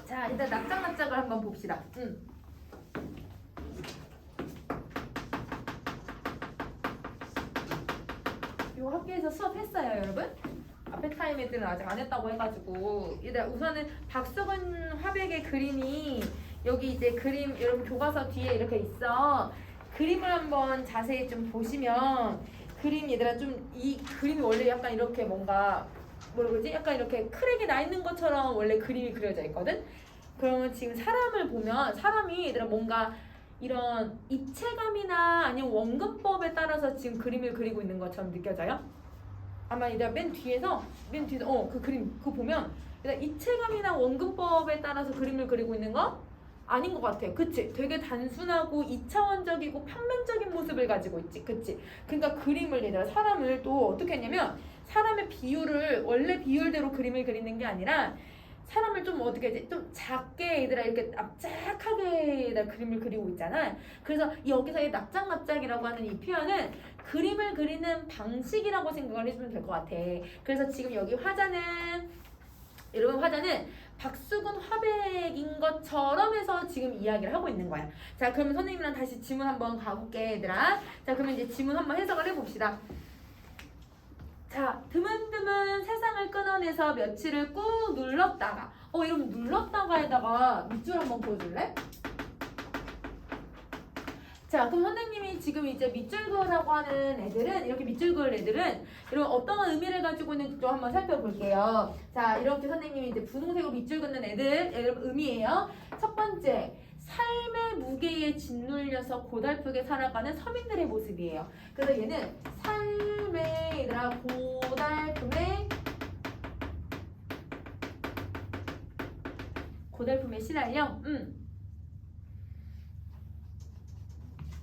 자, 일단 납작납작을 한번 봅시다. 이거 학교에서 수업했어요, 여러분? 앞에 타임 애들은 아직 안 했다고 해가지고 일단 우선은 박수근 화백의 그림이 여기 이제 그림 여러분 교과서 뒤에 이렇게 있어. 그림을 한번 자세히 좀 보시면 그림 얘들아 좀 이 그림이 원래 약간 이렇게 뭔가 뭐라 그러지? 약간 이렇게 크랙이 나 있는 것처럼 원래 그림이 그려져 있거든? 그러면 지금 사람을 보면 사람이 얘들아 뭔가 이런 입체감이나 아니면 원근법에 따라서 지금 그림을 그리고 있는 것처럼 느껴져요? 아마 얘들아 맨 뒤에서 그 그림 그거 보면 얘들아 입체감이나 원근법에 따라서 그림을 그리고 있는 거 아닌 것 같아요. 그치? 되게 단순하고 2차원적이고 평면적인 모습을 가지고 있지. 그치? 그러니까 그림을 얘들아 사람을 또 어떻게 했냐면 사람의 비율을 원래 비율대로 그림을 그리는 게 아니라 사람을 좀 어떻게 하지? 좀 작게 얘들아 이렇게 납작하게 얘들아 그림을 그리고 있잖아. 그래서 여기서 이 납작납작이라고 하는 이 표현은 그림을 그리는 방식이라고 생각을 해주면 될 것 같아. 그래서 지금 여기 화자는 여러분 화자는 박수근 화백인 것처럼 해서 지금 이야기를 하고 있는 거야. 자, 그러면 선생님이랑 다시 지문 한번 가볼게, 얘들아. 자, 그러면 이제 지문 한번 해석을 해봅시다. 자, 드문드문 세상을 끊어내서 며칠을 꾹 눌렀다가 이러면 눌렀다가에다가 밑줄 한번 그어줄래? 자, 그럼 선생님이 지금 이제 밑줄 그으라고 하는 애들은 이렇게 밑줄 그을 애들은 이런 어떤 의미를 가지고 있는지 좀 한번 살펴볼게요. 자, 이렇게 선생님이 이제 분홍색으로 밑줄 긋는 애들 여러분 의미예요. 첫 번째, 삶의 무게에 짓눌려서 고달프게 살아가는 서민들의 모습이에요. 그래서 얘는 삶의 얘들아 고달픔에 시달려.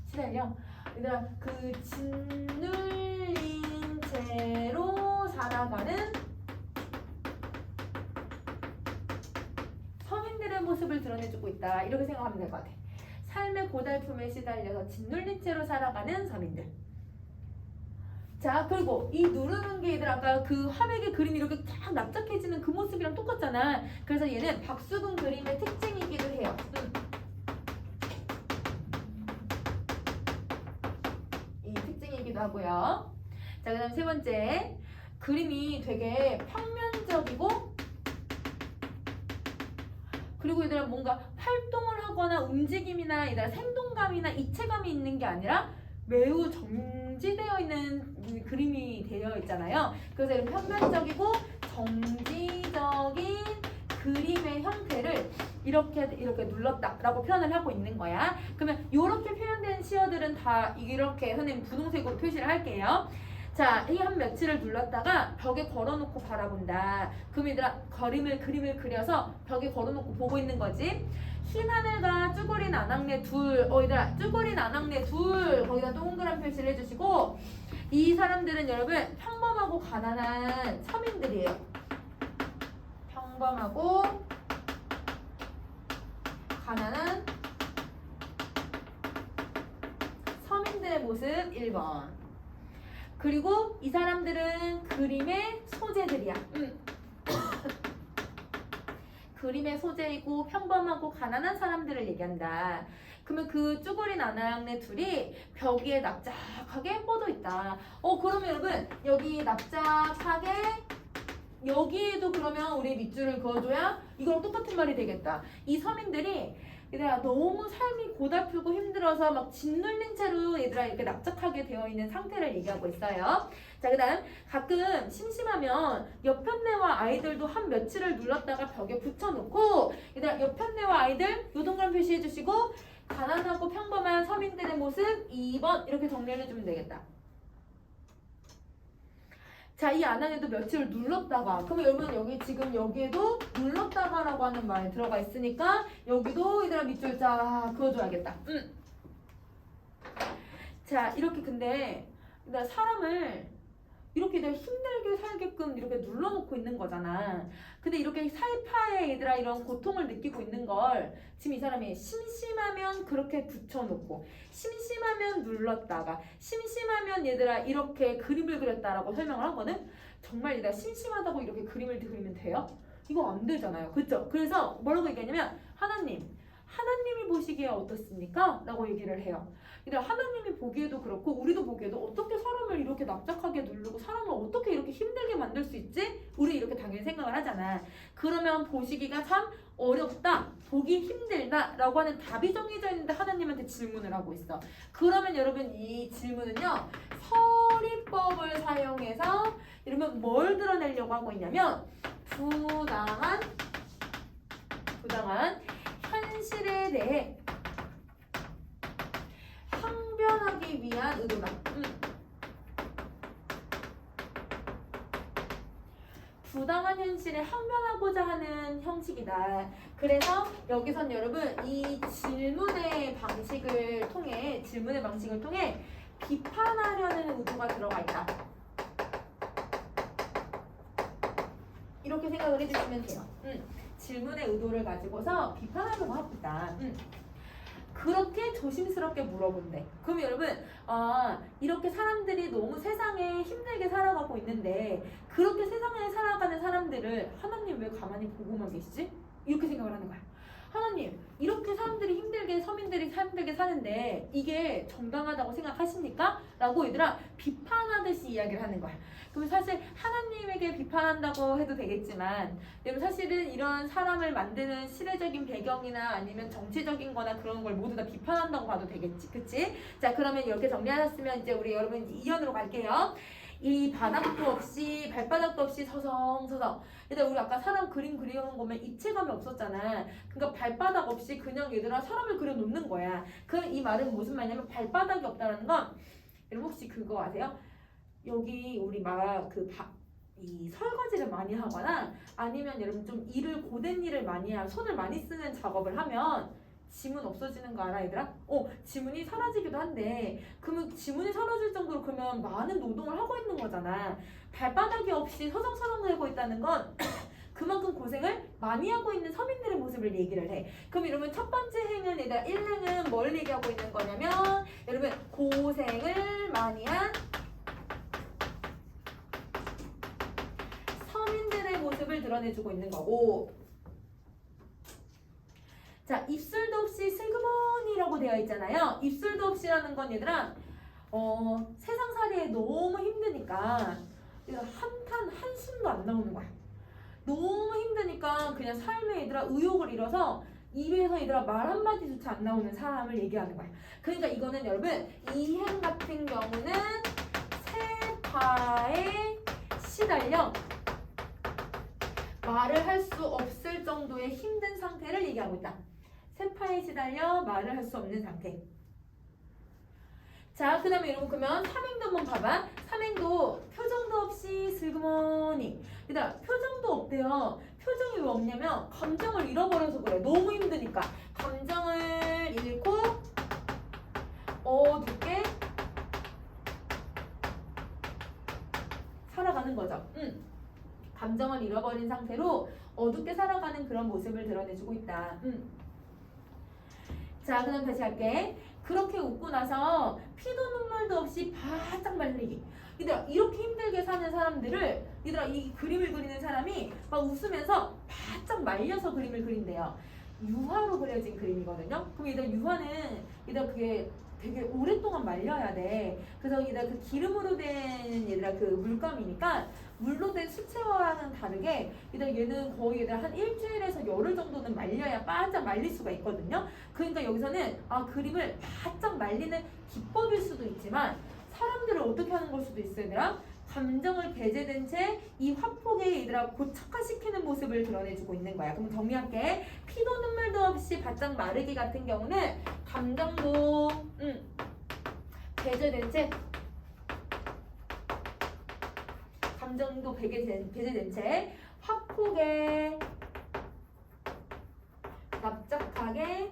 시달려. 얘들아 그 짓눌린 채로 살아가는 서민들의 모습을 드러내주고 있다. 이렇게 생각하면 될 것 같아. 삶의 고달픔에 시달려서 짓눌린 채로 살아가는 서민들. 자, 그리고 이 누르는 게 얘들 아까 그 화백의 그림이 이렇게 쫙 납작해지는 그 모습이랑 똑같잖아. 그래서 얘는 박수근 그림의 특징이기도 해요. 이 특징이기도 하고요. 자, 그 다음 세 번째. 그림이 되게 평면적이고 그리고 얘들아 뭔가 활동을 하거나 움직임이나 얘들아 생동감이나 입체감이 있는 게 아니라 매우 정지되어 있는 그림이 되어 있잖아요. 그래서 이런 평면적이고 정지적인 그림의 형태를 이렇게 눌렀다라고 표현을 하고 있는 거야. 그러면 이렇게 표현된 시어들은 다 이렇게 선생님 분홍색으로 표시를 할게요. 자, 이 한 며칠을 눌렀다가 벽에 걸어놓고 바라본다. 그럼 얘들아 그림을 그려서 벽에 걸어놓고 보고 있는 거지. 흰 하늘과 쭈구린 아낙네 둘. 얘들아 쭈구린 아낙네 둘 거기다 동그란 표시를 해주시고 이 사람들은 여러분 평범하고 가난한 서민들이에요. 평범하고 가난한 서민들의 모습 1번. 그리고 이 사람들은 그림의 소재들이야. 그림의 소재이고 평범하고 가난한 사람들을 얘기한다. 그러면 그 쭈구린 아낙네 둘이 벽 위에 납작하게 뻗어 있다. 그러면 여러분 여기 납작하게 여기에도 그러면 우리 밑줄을 그어줘야 이거랑 똑같은 말이 되겠다. 이 서민들이 얘들아 너무 삶이 고달프고 힘들어서 막 짓눌린 채로 얘들아 이렇게 납작하게 되어 있는 상태를 얘기하고 있어요. 자, 그 다음 가끔 심심하면 옆편네와 아이들도 한 며칠을 눌렀다가 벽에 붙여놓고 얘들아 옆편네와 아이들 요동그란 표시해 주시고 가난하고 평범한 서민들의 모습 2번 이렇게 정리를 해주면 되겠다. 자, 이 안에도 며칠을 눌렀다가 그러면 여러분 여기 지금 여기에도 눌렀다가라고 하는 말이 들어가 있으니까 여기도 얘들아 밑줄 쫙 그어줘야겠다. 자, 이렇게 근데 사람을 이렇게 내가 힘들게 살게끔 이렇게 눌러놓고 있는 거잖아. 근데 이렇게 사이파에 얘들아 이런 고통을 느끼고 있는 걸 지금 이 사람이 심심하면 그렇게 붙여놓고 심심하면 눌렀다가 심심하면 얘들아 이렇게 그림을 그렸다라고 설명을 하거든. 정말 얘들아 심심하다고 이렇게 그림을 그리면 돼요? 이거 안 되잖아요. 그렇죠? 그래서 뭐라고 얘기하냐면 하나님이 보시기에 어떻습니까? 라고 얘기를 해요. 근데 하나님이 보기에도 그렇고 우리도 보기에도 어떻게 사람을 이렇게 납작하게 누르고 사람을 어떻게 이렇게 힘들게 만들 수 있지? 우리 이렇게 당연히 생각을 하잖아. 그러면 보시기가 참 어렵다, 보기 힘들다 라고 하는 답이 정해져 있는데 하나님한테 질문을 하고 있어. 그러면 여러분 이 질문은요, 서리법을 사용해서 여러분 뭘 드러내려고 하고 있냐면 부당한 현실에 대해 항변하기 위한 의도다. 부당한 현실에 항변하고자 하는 형식이다. 그래서 여기선 여러분 이 질문의 방식을 통해 비판하려는 의도가 들어가 있다. 이렇게 생각을 해주시면 돼요. 질문의 의도를 가지고서 비판하려고 하고 있다. 그렇게 조심스럽게 물어본대. 그럼 여러분, 이렇게 사람들이 너무 세상에 힘들게 살아가고 있는데 그렇게 세상에 살아가는 사람들을 하나님 왜 가만히 보고만 계시지? 이렇게 생각을 하는 거야. 하나님, 이렇게 사람들이 서민들이 힘들게 사는데 이게 정당하다고 생각하십니까? 라고 얘들아 비판하듯이 이야기를 하는 거야. 그럼 사실 하나님에게 비판한다고 해도 되겠지만 여러분 사실은 이런 사람을 만드는 시대적인 배경이나 아니면 정치적인 거나 그런 걸 모두 다 비판한다고 봐도 되겠지. 그치? 자, 그러면 이렇게 정리하셨으면 이제 우리 여러분 이연으로 갈게요. 이 바닥도 없이 발바닥도 없이 서성서성. 얘들아 우리 아까 사람 그림 그려놓은 거면 입체감이 없었잖아. 그러니까 발바닥 없이 그냥 얘들아 사람을 그려놓는 거야. 그럼 이 말은 무슨 말이냐면 발바닥이 없다는 건 여러분 혹시 그거 아세요? 여기 우리 막 이 설거지를 많이 하거나 아니면 여러분 좀 고된 일을 많이 손을 많이 쓰는 작업을 하면 지문 없어지는 거 알아 얘들아? 지문이 사라지기도 한데 그러면 지문이 사라질 정도로 그러면 많은 노동을 하고 있는 거잖아. 발바닥이 없이 서성서성 되고 있다는 건 그만큼 고생을 많이 하고 있는 서민들의 모습을 얘기를 해. 그럼 여러분 첫 번째 행은 얘들아 1행은 뭘 얘기하고 있는 거냐면 여러분 고생을 많이 한 서민들의 모습을 드러내주고 있는 거고, 자, 입술도 없이 슬그머니라고 되어 있잖아요. 입술도 없이라는 건 얘들아 세상살이에 너무 힘드니까 얘들아 한숨도 안 나오는 거야. 너무 힘드니까 그냥 삶에 얘들아 의욕을 잃어서 입에서 얘들아 말 한마디조차 안 나오는 사람을 얘기하는 거야. 그러니까 이거는 여러분 이행 같은 경우는 세파에 시달려 말을 할 수 없을 정도의 힘든 상태를 얘기하고 있다. 세파에 시달려 말을 할 수 없는 상태. 자, 그 다음에 여러분 그러면 삼행도 한번 봐봐. 삼행도 표정도 없이 슬그머니. 얘들아 표정도 없대요. 표정이 왜 없냐면 감정을 잃어버려서 그래. 너무 힘드니까. 감정을 잃고 어둡게 살아가는 거죠. 감정을 잃어버린 상태로 어둡게 살아가는 그런 모습을 드러내주고 있다. 자, 그럼 다시 할게. 그렇게 웃고 나서 피도 눈물도 없이 바짝 말리기. 얘들아 이렇게 힘들게 사는 사람들을 얘들아 이 그림을 그리는 사람이 막 웃으면서 바짝 말려서 그림을 그린대요. 유화로 그려진 그림이거든요. 그럼 얘들아 유화는 얘들아 그게 되게 오랫동안 말려야 돼. 그래서 얘들아 그 기름으로 된 얘들아 그 물감이니까 물로 된 수채화와는 다르게 얘는 거의 한 일주일에서 열흘 정도는 말려야 바짝 말릴 수가 있거든요. 그러니까 여기서는 그림을 바짝 말리는 기법일 수도 있지만 사람들을 어떻게 하는 걸 수도 있어요. 얘들아 감정을 배제된 채 이 화폭에 얘들아 고착화시키는 모습을 드러내주고 있는 거야. 그럼 정리할게. 피도 눈물도 없이 바짝 마르기 같은 경우는 감정도 배제된 채 배제된 채 화폭에 납작하게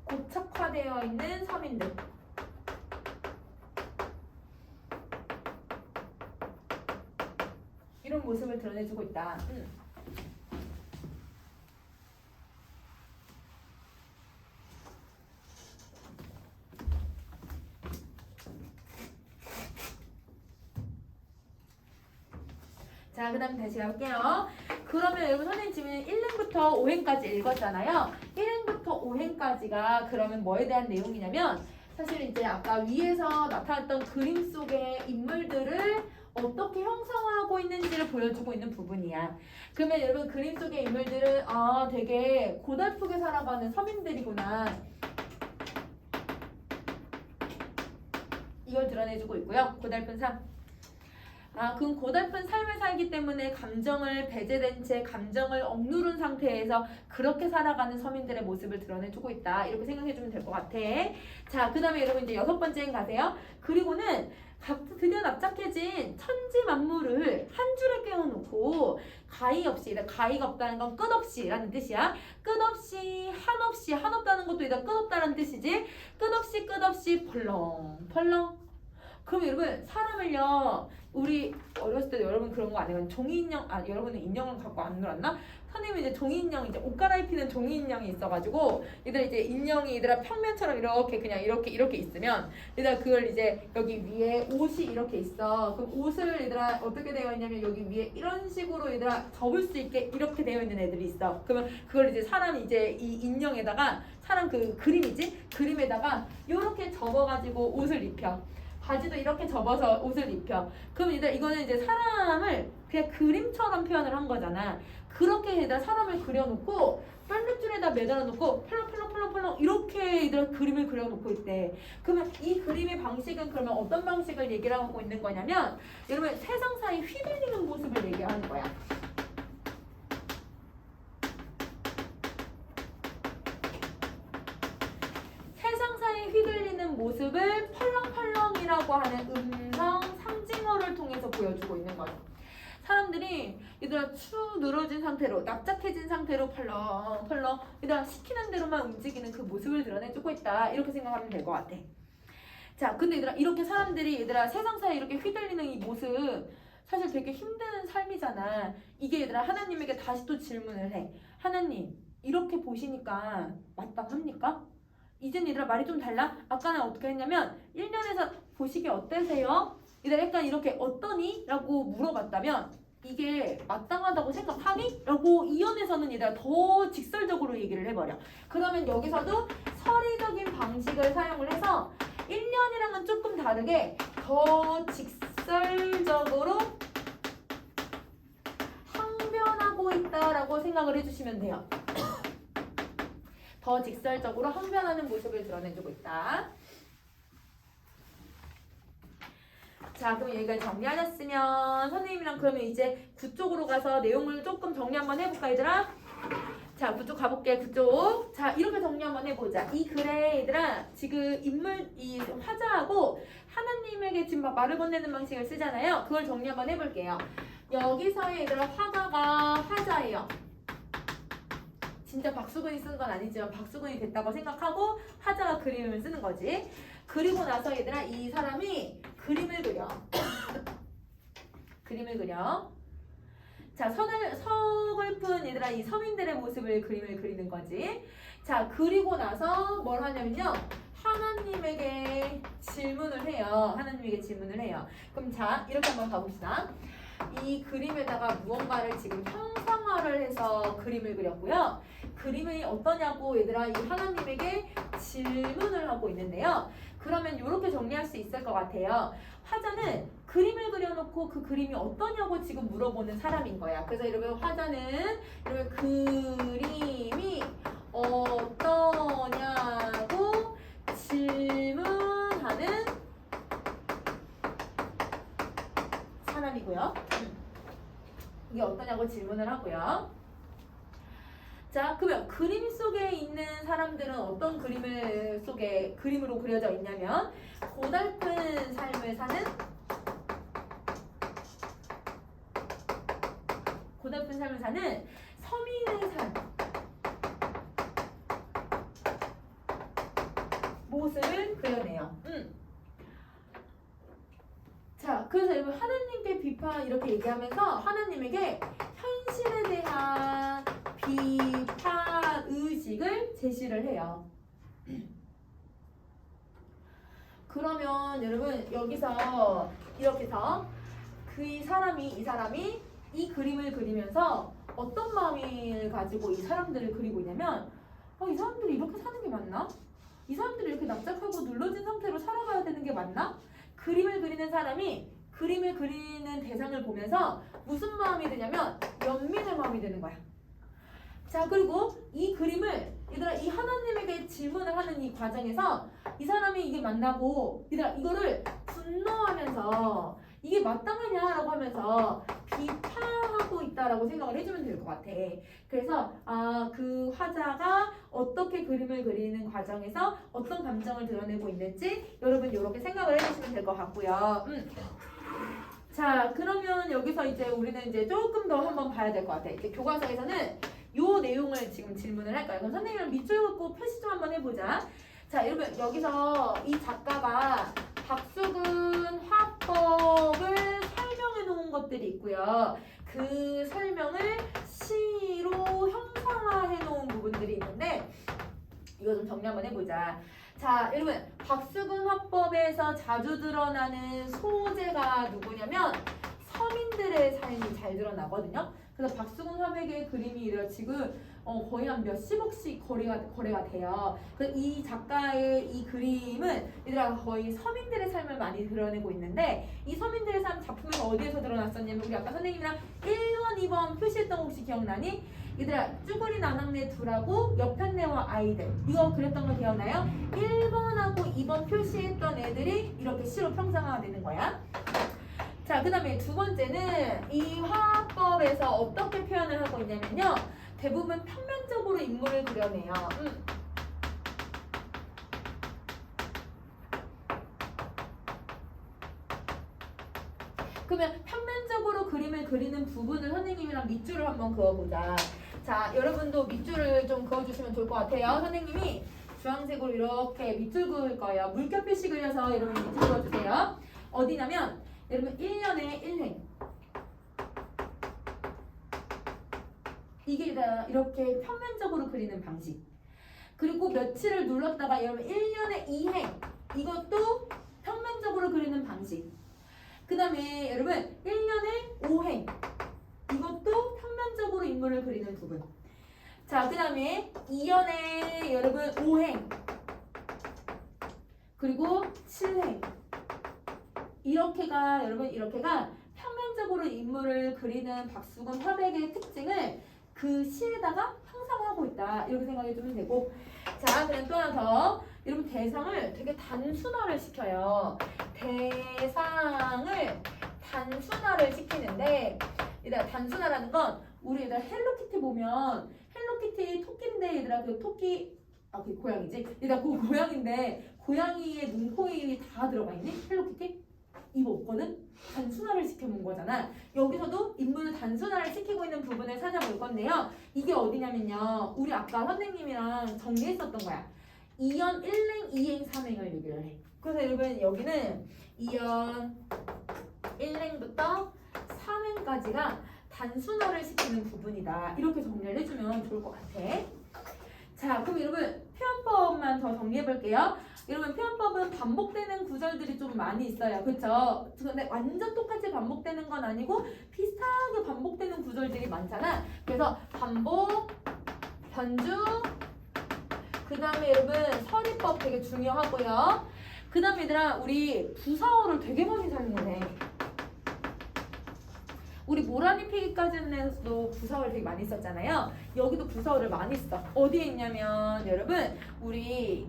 고착화되어 있는 서민들. 이런 모습을 드러내주고 있다. 자, 자, 그 다음 다시 갈게요. 그러면 여러분 선생님 지금 1행부터 5행까지 읽었잖아요. 1행부터 5행까지가 그러면 뭐에 대한 내용이냐면 사실 이제 아까 위에서 나타났던 그림 속의 인물들을 어떻게 형성하고 있는지를 보여주고 있는 부분이야. 그러면 여러분 그림 속의 인물들은 되게 고달프게 살아가는 서민들이구나. 이걸 드러내주고 있고요. 고달픈 삶. 그럼 고달픈 삶을 살기 때문에 감정을 배제된 채 감정을 억누른 상태에서 그렇게 살아가는 서민들의 모습을 드러내주고 있다. 이렇게 생각해주면 될 것 같아. 자, 그 다음에 여러분 이제 6번째엔 가세요. 그리고는 드디어 납작해진 천지 만물을 한 줄에 깨워놓고 가히 없이, 가히가 없다는 건 끝없이라는 뜻이야. 끝없이, 한없이, 한없다는 것도 끝없다는 뜻이지. 끝없이 펄렁. 그럼 여러분 사람을요 우리 어렸을 때 여러분 그런 거 아니면 종이 인형 여러분은 인형을 갖고 안 놀았나? 선생님은 이제 종이 인형 이제 옷 갈아입히는 종이 인형이 있어가지고 얘들 이제 인형이 얘들아 평면처럼 이렇게 그냥 이렇게 있으면 얘들아 그걸 이제 여기 위에 옷이 이렇게 있어. 그럼 옷을 얘들아 어떻게 되어 있냐면 여기 위에 이런 식으로 얘들아 접을 수 있게 이렇게 되어 있는 애들이 있어. 그러면 그걸 이제 사람이 이제 이 인형에다가 사람 그 그림에다가 이렇게 접어가지고 옷을 입혀. 바지도 이렇게 접어서 옷을 입혀. 그럼 이거는 이제 사람을 그냥 그림처럼 표현을 한 거잖아. 그렇게 얘들아 사람을 그려놓고 빨랫줄에다 매달아놓고 펄렁 이렇게 얘들아 그림을 그려놓고 있대. 그러면 이 그림의 방식은 그러면 어떤 방식을 얘기를 하고 있는 거냐면 여러분 세상 사이 휘둘리는 모습을 얘기하는 거야. 휘둘리는 모습을 펄렁펄렁이라고 하는 음성 상징어를 통해서 보여주고 있는 거죠. 사람들이 얘들아 축 늘어진 상태로 납작해진 상태로 펄렁 얘들아 시키는 대로만 움직이는 그 모습을 드러내주고 있다. 이렇게 생각하면 될 것 같아. 자, 근데 얘들아 이렇게 사람들이 얘들아 세상 사이에 이렇게 휘둘리는 이 모습 사실 되게 힘든 삶이잖아. 이게 얘들아 하나님에게 다시 또 질문을 해. 하나님 이렇게 보시니까 마땅합니까? 이젠 얘들아 말이 좀 달라? 아까는 어떻게 했냐면 1년에서 보시기 어떠세요? 얘들아 약간 이렇게 어떠니? 라고 물어봤다면 이게 마땅하다고 생각하니? 라고 이연에서는 얘들아 더 직설적으로 얘기를 해버려. 그러면 여기서도 서리적인 방식을 사용을 해서 1년이랑은 조금 다르게 더 직설적으로 항변하고 있다라고 생각을 해주시면 돼요. 더 직설적으로 항변하는 모습을 드러내주고 있다. 자, 그럼 여기까지 정리하셨으면 선생님이랑 그러면 이제 9쪽으로 가서 내용을 조금 정리 한번 해볼까 얘들아? 자, 9쪽 가볼게. 9쪽. 자, 이렇게 정리 한번 해보자. 이 글에 얘들아 지금 이 화자하고 하나님에게 지금 막 말을 건네는 방식을 쓰잖아요. 그걸 정리 한번 해볼게요. 여기서의 얘들아 화자예요. 진짜 박수근이 쓴 건 아니지만 박수근이 됐다고 생각하고 화자가 그림을 쓰는 거지. 그리고 나서 얘들아 이 사람이 그림을 그려. 그림을 그려. 자, 서글픈 얘들아 이 서민들의 모습을 그림을 그리는 거지. 자, 그리고 나서 뭘 하냐면요. 하나님에게 질문을 해요. 그럼 자, 이렇게 한번 가봅시다. 이 그림에다가 무언가를 지금 형상화를 해서 그림을 그렸고요. 그림이 어떠냐고 얘들아 이 하나님에게 질문을 하고 있는데요. 그러면 이렇게 정리할 수 있을 것 같아요. 화자는 그림을 그려놓고 그 그림이 어떠냐고 지금 물어보는 사람인 거야. 그래서 여러분 화자는 여러분 그림이 어떠냐고 질문하는 사람이고요. 이게 어떠냐고 질문을 하고요. 자, 그러면 그림 속에 있는 사람들은 어떤 그림으로 그려져 있냐면 고달픈 삶을 사는 서민의 삶 모습을 그려내요. 자, 그래서 여러분 하나님께 비판 이렇게 얘기하면서 하나님에게 현실에 대한 비판 의식을 제시를 해요. 그러면 여러분 여기서 이렇게 해서 이 사람이 이 그림을 그리면서 어떤 마음을 가지고 이 사람들을 그리고 있냐면 이 사람들이 이렇게 사는 게 맞나? 이 사람들이 이렇게 납작하고 눌러진 상태로 살아가야 되는 게 맞나? 그림을 그리는 사람이 그림을 그리는 대상을 보면서 무슨 마음이 드냐면 연민의 마음이 드는 거야. 자, 그리고 이 그림을 얘들아 이 하나님에게 질문을 하는 이 과정에서 이 사람이 이게 맞나고 얘들아 이거를 분노하면서 이게 마땅하냐라고 하면서 비판하고 있다라고 생각을 해주면 될 것 같아. 그래서 그 화자가 어떻게 그림을 그리는 과정에서 어떤 감정을 드러내고 있는지 여러분 이렇게 생각을 해주시면 될 것 같고요. 자, 그러면 여기서 이제 우리는 이제 조금 더 한번 봐야 될 것 같아. 이제 교과서에서는 요 내용을 지금 질문을 할 거예요. 그럼 선생님이랑 밑줄 긋고 표시 좀 한번 해보자. 자, 여러분 여기서 이 작가가 박수근 화법을 설명해 놓은 것들이 있고요. 그 설명을 시로 형상화해 놓은 부분들이 있는데 이거 좀 정리 한번 해보자. 자, 여러분 박수근 화법에서 자주 드러나는 소재가 누구냐면 서민들의 삶이 잘 드러나거든요. 그래서 박수근 화백의 그림이 지금 거의 한 몇십억씩 거래가 돼요. 그래서 이 작가의 이 그림은 얘들아 거의 서민들의 삶을 많이 드러내고 있는데 이 서민들의 삶 작품에서 어디에서 드러났었냐면 우리 아까 선생님이랑 1번, 2번 표시했던 거 혹시 기억나니? 얘들아 쭈구리 나낙네 둘하고 옆편네와 아이들 이거 그렸던 거 기억나요? 1번하고 2번 표시했던 애들이 이렇게 시로 평상화가 되는 거야. 자, 그 다음에 두 번째는 이 화법에서 어떻게 표현을 하고 있냐면요. 대부분 평면적으로 인물을 그려내요. 그러면 평면적으로 그림을 그리는 부분을 선생님이랑 밑줄을 한번 그어보자. 자, 여러분도 밑줄을 좀 그어주시면 좋을 것 같아요. 선생님이 주황색으로 이렇게 밑줄 그을 거예요. 물결 표시 그려서 여러분 밑줄 그어주세요. 어디냐면 여러분 1년에 1행 이게 이렇게 평면적으로 그리는 방식. 그리고 며칠을 눌렀다가 여러분 1년에 2행 이것도 평면적으로 그리는 방식. 그 다음에 여러분 1년에 5행 이것도 평면적으로 인물을 그리는 부분. 자, 그 다음에 2년에 여러분 5행 그리고 7행 이렇게가 평면적으로 인물을 그리는 박수근 화백의 특징을 그 시에다가 형상화하고 있다 이렇게 생각해 주면 되고. 자, 그럼 또 하나 더. 여러분 대상을 되게 단순화를 시켜요. 대상을 단순화를 시키는데 얘들아 단순화라는 건 우리 얘들아 헬로키티 보면 헬로키티 토끼인데 얘들아 그 토끼 그 고양이지? 얘들아 그 고양인데 고양이의 눈, 코, 입이 다 들어가 있니? 헬로키티? 입 없거든? 단순화를 시켜놓은 거잖아. 여기서도 인물을 단순화를 시키고 있는 부분을 찾아볼 건데요. 이게 어디냐면요. 우리 아까 선생님이랑 정리했었던 거야. 2연 1행, 2행, 3행을 얘기를 해. 그래서 여러분 여기는 2연 1행부터 3행까지가 단순화를 시키는 부분이다. 이렇게 정리를 해주면 좋을 것 같아. 자, 그럼 여러분 표현법만 더 정리해볼게요. 여러분 표현법은 반복되는 구절들이 좀 많이 있어요. 그렇죠? 근데 완전 똑같이 반복되는 건 아니고 비슷하게 반복되는 구절들이 많잖아. 그래서 반복, 변주, 그 다음에 여러분 서리법 되게 중요하고요. 그 다음에 얘들아 우리 부사어를 되게 많이 사용해. 우리 모라니 피기까지는도 부사어를 되게 많이 썼잖아요. 여기도 부사어를 많이 써. 어디에 있냐면 여러분 우리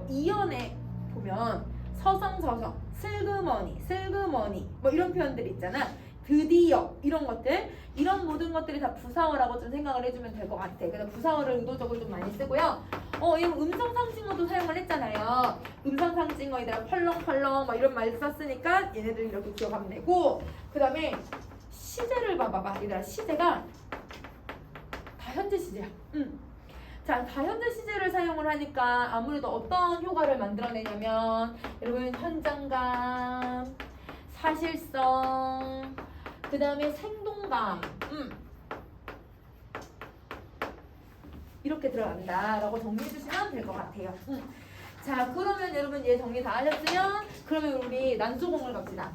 이연에 보면 서성서성, 슬그머니 뭐 이런 표현들이 있잖아. 드디어 이런 것들 이런 모든 것들이 다 부사어라고 좀 생각을 해주면 될 것 같아. 그래서 부사어를 의도적으로 좀 많이 쓰고요. 이런 음성상징어도 사용을 했잖아요. 음성상징어에다가 펄렁펄렁 막 이런 말 썼으니까 얘네들 이렇게 기억하면 되고. 그 다음에 시제를 봐봐봐. 얘들아 시제가 다현재 시제야. 자, 다현재 시제를 사용을 하니까 아무래도 어떤 효과를 만들어내냐면 여러분 현장감, 사실성, 그 다음에 생동감 이렇게 들어간다 라고 정리해 주시면 될 것 같아요. 자, 그러면 여러분 얘 정리 다 하셨으면 그러면 우리 난조공을 갑시다.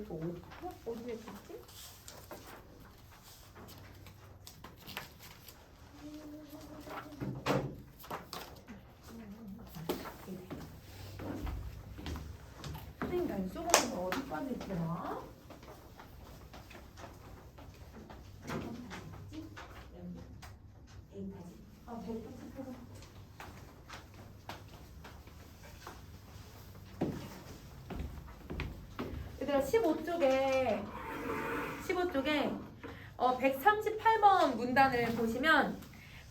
이거 어디에 있지? 선생님 단수공은 어디까지 있더라? 아, 180%. 얘들아 15쪽에 138번 문단을 보시면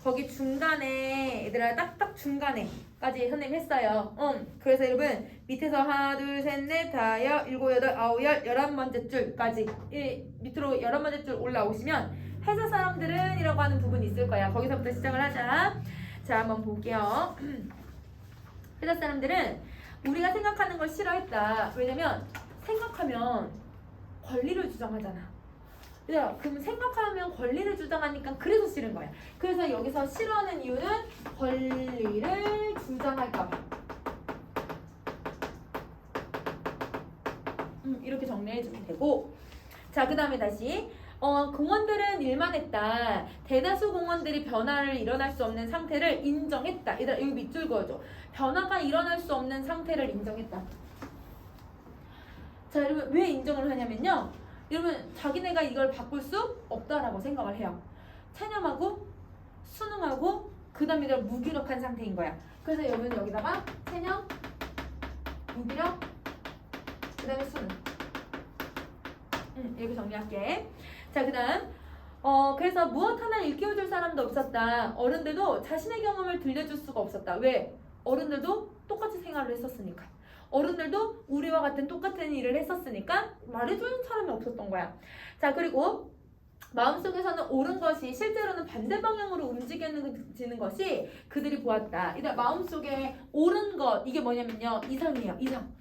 거기 중간에 얘들아 딱딱 중간에까지 선생님 했어요. 그래서 여러분 밑에서 하나 둘셋넷 다섯 일곱 여덟 아홉 열 11번째 줄까지 밑으로 11번째 줄 올라오시면 회사 사람들은 이라고 하는 부분이 있을 거야. 거기서부터 시작을 하자. 자, 한번 볼게요. 회사 사람들은 우리가 생각하는 걸 싫어했다. 왜냐면 생각하면 권리를 주장하잖아. 그럼 생각하면 권리를 주장하니까 그래서 싫은 거야. 그래서 여기서 싫어하는 이유는 권리를 주장할까봐. 이렇게 정리해주면 되고. 자, 그 다음에 다시 공원들은 일만 했다. 대다수 공원들이 변화를 일어날 수 없는 상태를 인정했다. 얘들아 여기 밑줄 그어줘. 변화가 일어날 수 없는 상태를 인정했다. 자, 여러분 왜 인정을 하냐면요. 여러분 자기네가 이걸 바꿀 수 없다라고 생각을 해요. 체념하고 수능하고 그 다음에 이걸 무기력한 상태인 거야. 그래서 여러분 여기다가 체념, 무기력, 그 다음에 수능. 이렇게 정리할게. 자, 그 다음 그래서 무엇 하나 일깨워줄 사람도 없었다. 어른들도 자신의 경험을 들려줄 수가 없었다. 왜? 어른들도 똑같이 생활을 했었으니까. 어른들도 우리와 같은 똑같은 일을 했었으니까 말해주는 사람이 없었던 거야. 자, 그리고 마음속에서는 옳은 것이 실제로는 반대 방향으로 움직이는 것이 그들이 보았다. 이제 마음속에 옳은 것, 이게 뭐냐면요. 이상이에요. 이상.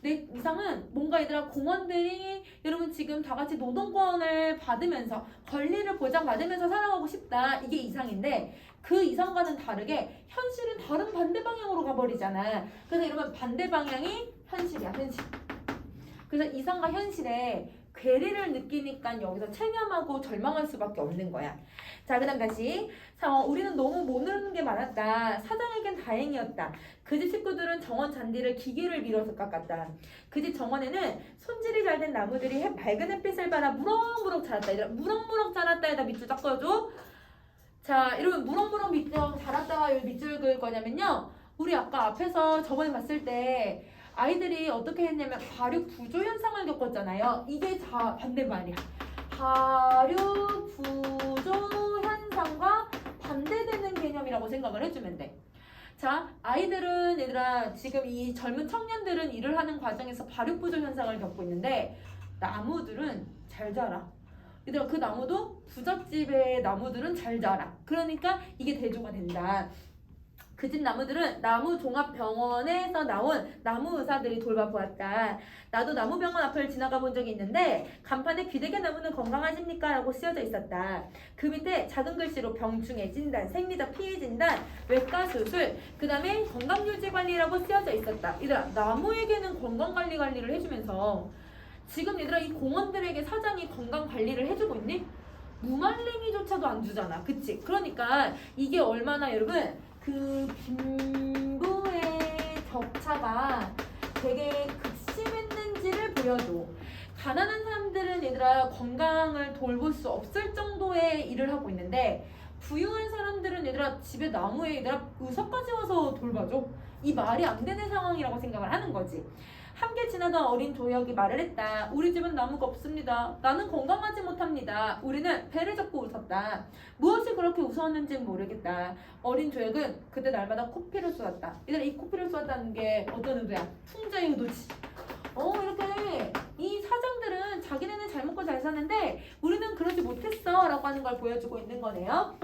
내 이상은 뭔가 얘들아 공원들이 여러분 지금 다 같이 노동권을 받으면서 권리를 보장받으면서 살아가고 싶다. 이게 이상인데 그 이상과는 다르게 현실은 다른 반대 방향으로 가버리잖아. 그래서 여러분 반대 방향이 현실이야. 현실. 그래서 이상과 현실에 괴리를 느끼니까 여기서 체념하고 절망할 수밖에 없는 거야. 자, 그 다음 다시. 우리는 너무 모르는 게 많았다. 사장에겐 다행이었다. 그 집 식구들은 정원 잔디를 기계를 밀어서 깎았다. 그 집 정원에는 손질이 잘 된 나무들이 밝은 햇빛을 받아 무럭무럭 자랐다. 얘들아, 무럭무럭 자랐다에다 밑줄 딱 그어줘. 자, 여러분 무럭무럭 자랐다가 여기 밑줄 그을 거냐면요. 우리 아까 앞에서 저번에 봤을 때 아이들이 어떻게 했냐면 발육 부조 현상을 겪었잖아요. 이게 반대 말이야. 발육 부조 현상과 반대되는 개념이라고 생각을 해주면 돼. 자, 아이들은 얘들아 지금 이 젊은 청년들은 일을 하는 과정에서 발육 부조 현상을 겪고 있는데 나무들은 잘 자라. 얘들아 그 나무도 부잣집의 나무들은 잘 자라. 그러니까 이게 대조가 된다. 그 집 나무들은 나무종합병원에서 나온 나무 의사들이 돌봐보았다. 나도 나무병원 앞을 지나가 본 적이 있는데 간판에 귀대개 나무는 건강하십니까? 라고 쓰여져 있었다. 그 밑에 작은 글씨로 병충해 진단, 생리적 피해 진단, 외과 수술, 그 다음에 건강유지관리라고 쓰여져 있었다. 얘들아 나무에게는 건강관리를 해주면서 지금 얘들아 이 공원들에게 사장이 건강관리를 해주고 있니? 무말랭이조차도 안 주잖아. 그치? 그러니까 이게 얼마나 여러분 그 빈부의 격차가 되게 극심했는지를 보여줘. 가난한 사람들은 얘들아 건강을 돌볼 수 없을 정도의 일을 하고 있는데 부유한 사람들은 얘들아 집에 나무에 얘들아 의사까지 와서 돌봐줘. 이 말이 안 되는 상황이라고 생각을 하는 거지. 함께 지나던 어린 조혁이 말을 했다. 우리 집은 나무가 없습니다. 나는 건강하지 못합니다. 우리는 배를 잡고 웃었다. 무엇이 그렇게 웃었는지는 모르겠다. 어린 조혁은 그때 날마다 코피를 쏟았다. 얘들아 이 코피를 쏟았다는 게 어떤 의도야? 풍자의 의도지. 이렇게 이 사장들은 자기네는 잘 먹고 잘 사는데 우리는 그러지 못했어 라고 하는 걸 보여주고 있는 거네요.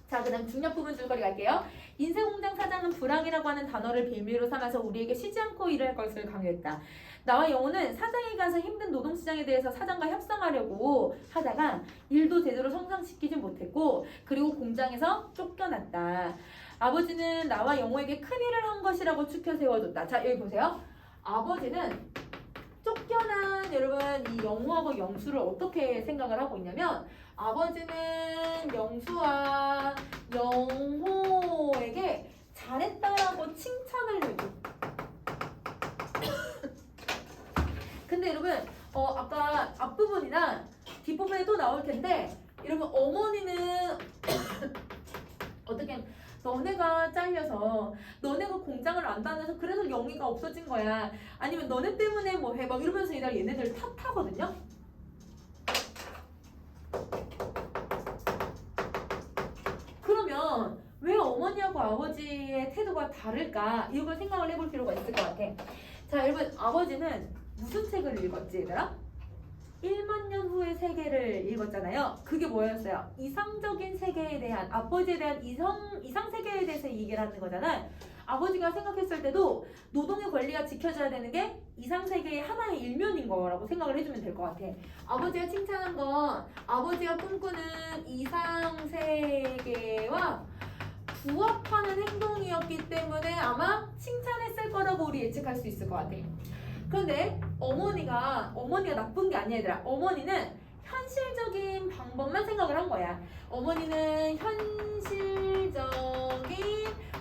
자, 그 다음 중요한 부분 줄거리 갈게요. 인쇄공장 사장은 불황이라고 하는 단어를 빌미로 삼아서 우리에게 쉬지 않고 일을 할 것을 강요했다. 나와 영호는 사장이 가서 힘든 노동시장에 대해서 사장과 협상하려고 하다가 일도 제대로 성장시키지 못했고 그리고 공장에서 쫓겨났다. 아버지는 나와 영호에게 큰 일을 한 것이라고 추켜 세워줬다. 자, 여기 보세요. 아버지는 쫓겨난 여러분 이 영호하고 영수를 어떻게 생각을 하고 있냐면 아버지는 영수와 영호에게 잘했다라고 칭찬을 해줘. 근데 여러분 아까 앞부분이나 뒷부분에 또 나올 텐데 여러분 어머니는 어떻게 너네가 잘려서 너네가 공장을 안 다녀서 그래서 영희가 없어진 거야. 아니면 너네 때문에 뭐 해. 막 이러면서 얘네들 탓하거든요. 그러면 왜 어머니하고 아버지의 태도가 다를까? 이걸 생각을 해볼 필요가 있을 것 같아. 자, 여러분 아버지는 무슨 책을 읽었지 얘들아? 1만 년 후의 세계를 읽었잖아요. 그게 뭐였어요? 이상적인 세계에 대한 아버지에 대한 이상 세계에 대해서 얘기를 하는 거잖아. 아버지가 생각했을 때도 노동의 권리가 지켜져야 되는 게 이상 세계의 하나의 일면인 거라고 생각을 해주면 될 것 같아. 아버지가 칭찬한 건 아버지가 꿈꾸는 이상 세계와 부합하는 행동이었기 때문에 아마 칭찬했을 거라고 우리 예측할 수 있을 것 같아. 그런데 어머니가 나쁜 게 아니야 얘들아. 어머니는 현실적인 방법만 생각을 한 거야. 어머니는 현실적인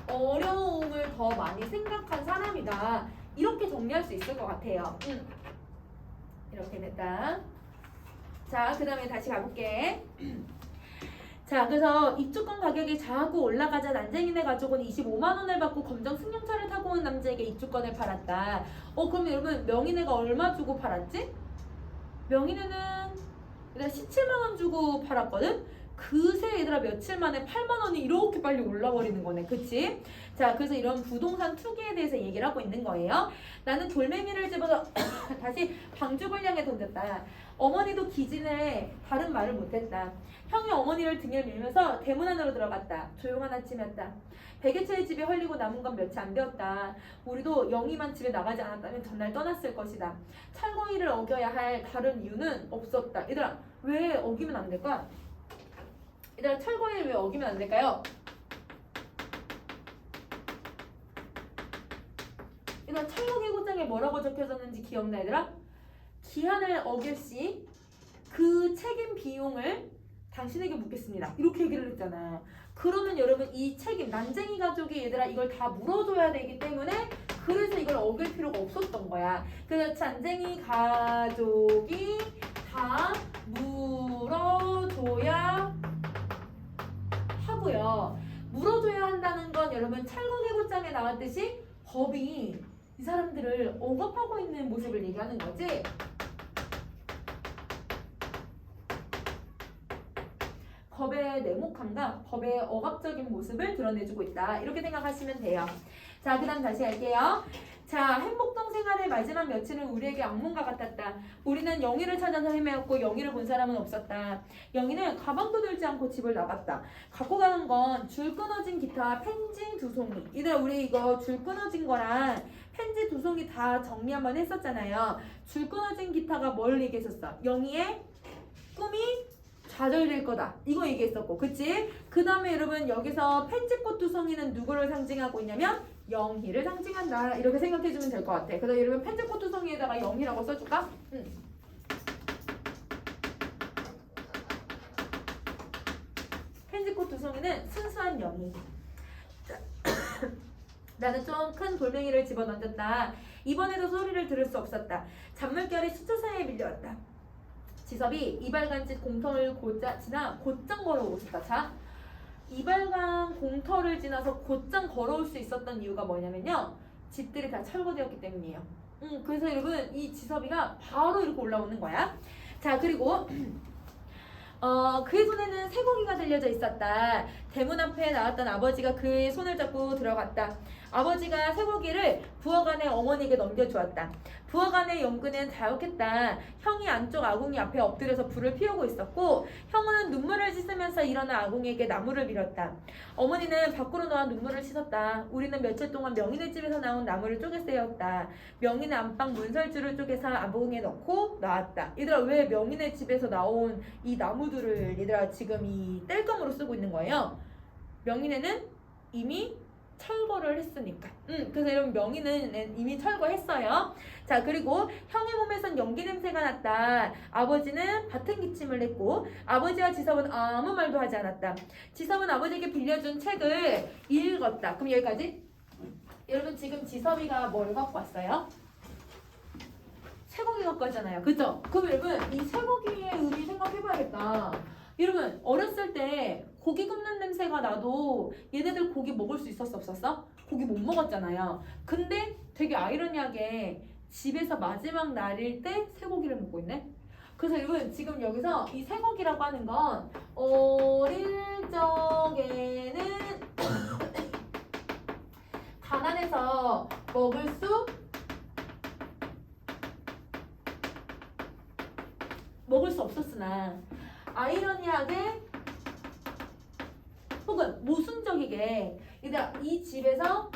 어려움을 더 많이 생각한 사람이다. 이렇게 정리할 수 있을 것 같아요. 이렇게 됐다. 자, 그 다음에 다시 가볼게. 자, 그래서 입주권 가격이 자꾸 올라가자 난쟁이네 가족은 25만 원을 받고 검정 승용차를 타고 온 남자에게 입주권을 팔았다. 그럼 여러분 명인애가 얼마 주고 팔았지? 명인애는 17만 원 주고 팔았거든? 그새 얘들아 며칠 만에 8만 원이 이렇게 빨리 올라버리는 거네. 그치? 자, 그래서 이런 부동산 투기에 대해서 얘기를 하고 있는 거예요. 나는 돌멩이를 집어서 다시 방죽을 향해 던졌다. 어머니도 기진에 다른 말을 못했다. 형이 어머니를 등에 밀면서 대문 안으로 들어갔다. 조용한 아침이었다. 베개체의 집에 헐리고 남은 건 며칠 안 되었다. 우리도 영희만 집에 나가지 않았다면 전날 떠났을 것이다. 철거일을 어겨야 할 다른 이유는 없었다. 얘들아, 왜 어기면 안 될까? 얘들아, 철거일 왜 어기면 안 될까요? 얘들아, 철거계고장에 뭐라고 적혀졌는지 기억나 얘들아? 기한을 어길 시 그 책임 비용을 당신에게 묻겠습니다. 이렇게 얘기를 했잖아. 그러면 여러분 이 책임, 난쟁이 가족이 얘들아 이걸 다 물어줘야 되기 때문에 그래서 이걸 어길 필요가 없었던 거야. 그래서 난쟁이 가족이 다 물어줘야 하고요. 물어줘야 한다는 건 여러분 찰거계고장에 나왔듯이 법이 이 사람들을 억압하고 있는 모습을 얘기하는 거지. 법의 냉혹함과 법의 억압적인 모습을 드러내주고 있다. 이렇게 생각하시면 돼요. 자, 그 다음 다시 할게요. 자, 행복동 생활의 마지막 며칠은 우리에게 악몽과 같았다. 우리는 영희를 찾아서 헤매었고 영희를 본 사람은 없었다. 영희는 가방도 들지 않고 집을 나갔다. 갖고 가는 건 줄 끊어진 기타와 펜지 2송이. 이들 우리 이거 줄 끊어진 거랑 펜지 2송이 다 정리 한번 했었잖아요. 줄 끊어진 기타가 뭘 얘기했었어? 영희의 꿈이 좌절될 거다. 이거 얘기했었고, 그치? 그 다음에 여러분 여기서 펜지꽃 2송이는 누구를 상징하고 있냐면 영희를 상징한다. 이렇게 생각해주면 될 것 같아. 그래서 여러분 펜지꽃 2송이에다가 영희라고 써줄까? 펜지꽃 2송이는 순수한 영희. 나는 좀 큰 돌멩이를 집어던졌다. 이번에도 소리를 들을 수 없었다. 잔물결이 수초 사이에 밀려왔다. 지섭이 이발관집 공터를 지나 곧장 걸어오고 있었다. 자, 이발관 공터를 지나서 곧장 걸어올 수 있었던 이유가 뭐냐면요. 집들이 다 철거되었기 때문이에요. 그래서 여러분 이 지섭이가 바로 이렇게 올라오는 거야. 자, 그리고 그의 손에는 쇠고기가 들려져 있었다. 대문 앞에 나왔던 아버지가 그의 손을 잡고 들어갔다. 아버지가 쇠고기를 부엌안의 어머니에게 넘겨주었다. 부엌안의 영근은 자욱했다. 형이 안쪽 아궁이 앞에 엎드려서 불을 피우고 있었고 형은 눈물을 씻으면서 일어나 아궁이에게 나무를 밀었다. 어머니는 밖으로 놓아 눈물을 씻었다. 우리는 며칠 동안 명인의 집에서 나온 나무를 쪼개 세웠다. 명인의 안방 문설주를 쪼개서 아궁이에 넣고 나왔다. 얘들아, 왜 명인의 집에서 나온 이 나무들을 얘들아 지금 이 땔감으로 쓰고 있는 거예요? 명인에는 이미 철거를 했으니까. 그래서 여러분 명의는 이미 철거했어요. 자, 그리고 형의 몸에선 연기 냄새가 났다. 아버지는 같은 기침을 했고 아버지와 지섭은 아무 말도 하지 않았다. 지섭은 아버지에게 빌려준 책을 읽었다. 그럼 여기까지? 여러분 지금 지섭이가 뭘 갖고 왔어요? 쇠고기 갖고 왔잖아요. 그죠? 그럼 여러분 이 쇠고기의 의미 생각해봐야겠다. 여러분 어렸을 때 고기 굽는 냄새가 나도 얘네들 고기 먹을 수 있었어 없었어? 고기 못 먹었잖아요. 근데 되게 아이러니하게 집에서 마지막 날일 때 쇠고기를 먹고 있네. 그래서 여러분 지금 여기서 이 쇠고기라고 하는 건 어릴 적에는 가난해서 먹을 수 없었으나 아이러니하게 혹은 모순적이게 얘들아 이 집에서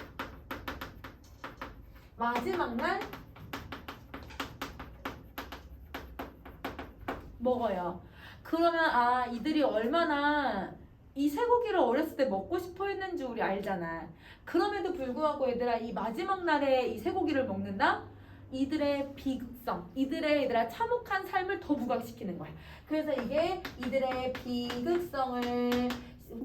마지막 날 먹어요. 그러면 이들이 얼마나 이 쇠고기를 어렸을 때 먹고 싶어 했는지 우리 알잖아. 그럼에도 불구하고 얘들아 이 마지막 날에 이 쇠고기를 먹는다? 이들의 비극성, 얘들아 참혹한 삶을 더 부각시키는 거야. 그래서 이게 이들의 비극성을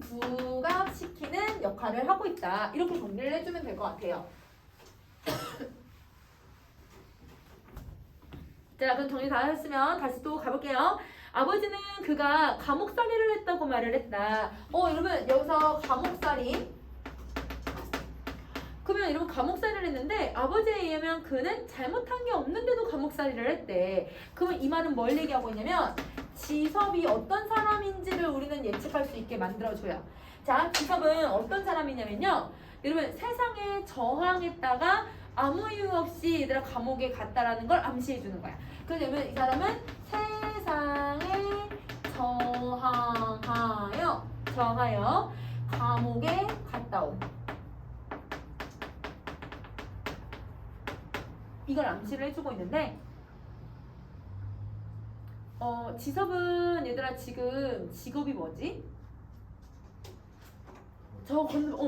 부각시키는 역할을 하고 있다. 이렇게 정리를 해주면 될 것 같아요. 자, 그럼 정리 다 했으면 다시 또 가볼게요. 아버지는 그가 감옥살이를 했다고 말을 했다. 여러분 여기서 감옥살이. 그러면 여러분 감옥살이를 했는데 아버지에 의하면 그는 잘못한 게 없는데도 감옥살이를 했대. 그러면 이 말은 뭘 얘기하고 있냐면 지섭이 어떤 사람인지를 우리는 예측할 수 있게 만들어줘요. 자, 지섭은 어떤 사람이냐면요. 여러분 세상에 저항했다가 아무 이유 없이 얘들아 감옥에 갔다라는 걸 암시해 주는 거야. 그러면 이 사람은 세상에 저하여 감옥에 갔다 온. 이걸 암시를 해주고 있는데 지섭은 얘들아 지금 직업이 뭐지?